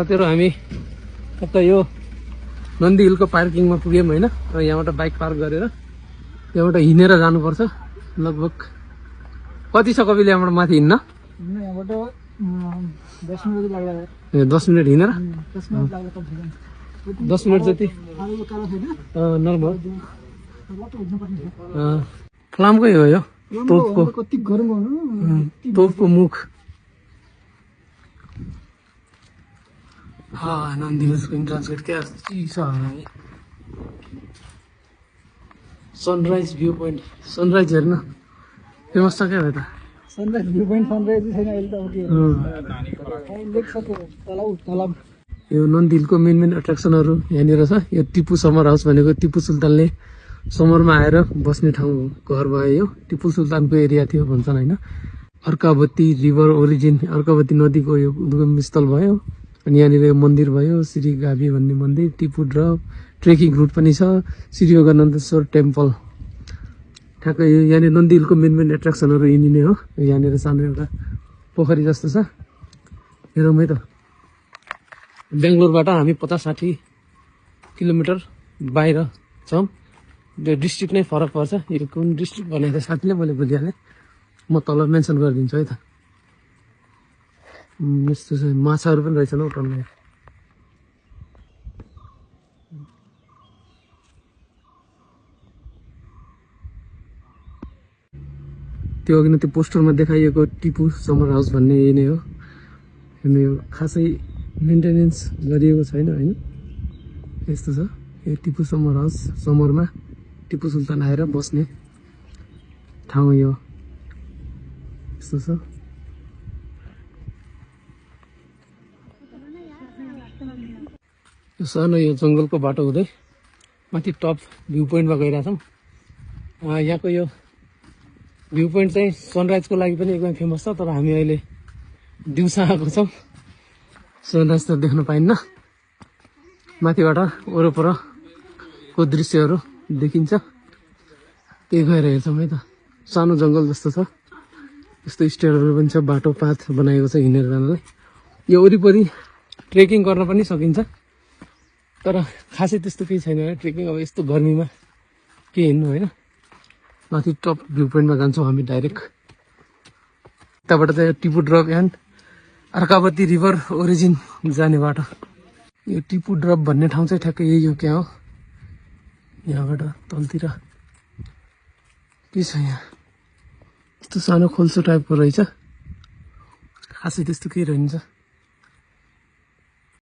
साथीहरु हामी अब यो नन्दी हिलको पार्किङमा पुग्यौं हैन र यहाँबाट बाइक पार्क गरेर यहाँबाट हिँडेर जानुपर्छ लगभग कति छ कविले यहाँबाट माथि हिँड्न यहाँबाट 10 मिनेट लाग्ला ए 10 मिनेट हिँडेर 10 मिनेट लाग्ला कम 10 मिनेट जति नर्मल फलामकै हो यो तोपको कति गरम हो तोपको मुख नन्दी हिल्सको इन्ट्रान्स गेट क्या छ सनराइज भ्यू पोइन्ट सनराइज हेर्न फेमस छ क्या यता सनराइज भ्यू पोइन्ट सनराइज छैन अहिले त अब के लेक सक्यो तलब यो नन्दी हिलको मेन एट्र्याक्सनहरू यहाँनिर छ यो टिपु समर हाउस भनेको टिपु सुल्तानले समरमा आएर बस्ने ठाउँ घर भयो यो टिपु सुल्तानको एरिया थियो भन्छन् हैन अर्कावती रिभर ओरिजिन अर्कावती नदीको यो उद्गम स्थल भयो अनि यहाँनिर यो मन्दिर भयो श्री गाभी भन्ने मन्दिर टिपु ड्रप ट्रेकिङ रुट पनि छ श्री योगानन्देश्वर टेम्पल ठ्याक्कै यो यहाँनिर नन्दी हिलको मेन एट्र्याक्सनहरू यिनी नै हो यहाँनिर सानो एउटा पोखरी जस्तो छ हेरौँ है त बेङ्गलोरबाट हामी 50-60 किलोमिटर बाहिर छौँ यो डिस्ट्रिक्ट नै फरक पर्छ यो कुन डिस्ट्रिक्ट भनेको साथीले मैले भुलिहालेँ म तल मेन्सन गरिदिन्छु है त यस्तो छ माछाहरू पनि रहेछन् हौ टन्नै त्यो अघि नै त्यो पोस्टरमा देखाइएको टिपु समर हाउस भन्ने यही नै हो यो खासै मेन्टेनेन्स गरिएको छैन हैन यस्तो छ यो टिपु समर हाउस समरमा टिपु सुल्तान आएर बस्ने ठाउँ यो यस्तो छ यो सानो यो जङ्गलको बाटो हुँदै माथि टप भ्यू पोइन्टमा गइरहेछौँ यहाँको यो भ्यू पोइन्ट चाहिँ सनराइजको लागि पनि एकदम फेमस छ तर हामी अहिले दिउँसो आएको छौँ सनराइज त देख्न पाइन्न माथिबाट वरपरको दृश्यहरू देखिन्छ त्यही गएर हेर्छौँ है त सानो जङ्गल जस्तो छ यस्तो स्टेयरहरू पनि छ बाटो पाथ बनाएको छ हिँडेर जानलाई यो वरिपरि ट्रेकिङ गर्न पनि सकिन्छ तर खासै त्यस्तो केही छैन ट्रेकिङ अब यस्तो गर्मीमा के हिँड्नु होइन माथि टप भ्यू पोइन्टमा जान्छौँ हामी डाइरेक्ट यताबाट चाहिँ Tipu drop and Arkavathi river origin जाने बाटो यो टिपु ड्रप भन्ने ठाउँ चाहिँ ठ्याक्कै यही हो क्या हो यहाँबाट तलतिर के छ यहाँ यस्तो सानो खोल्सो टाइपको रहेछ खासै त्यस्तो केही रहन्छ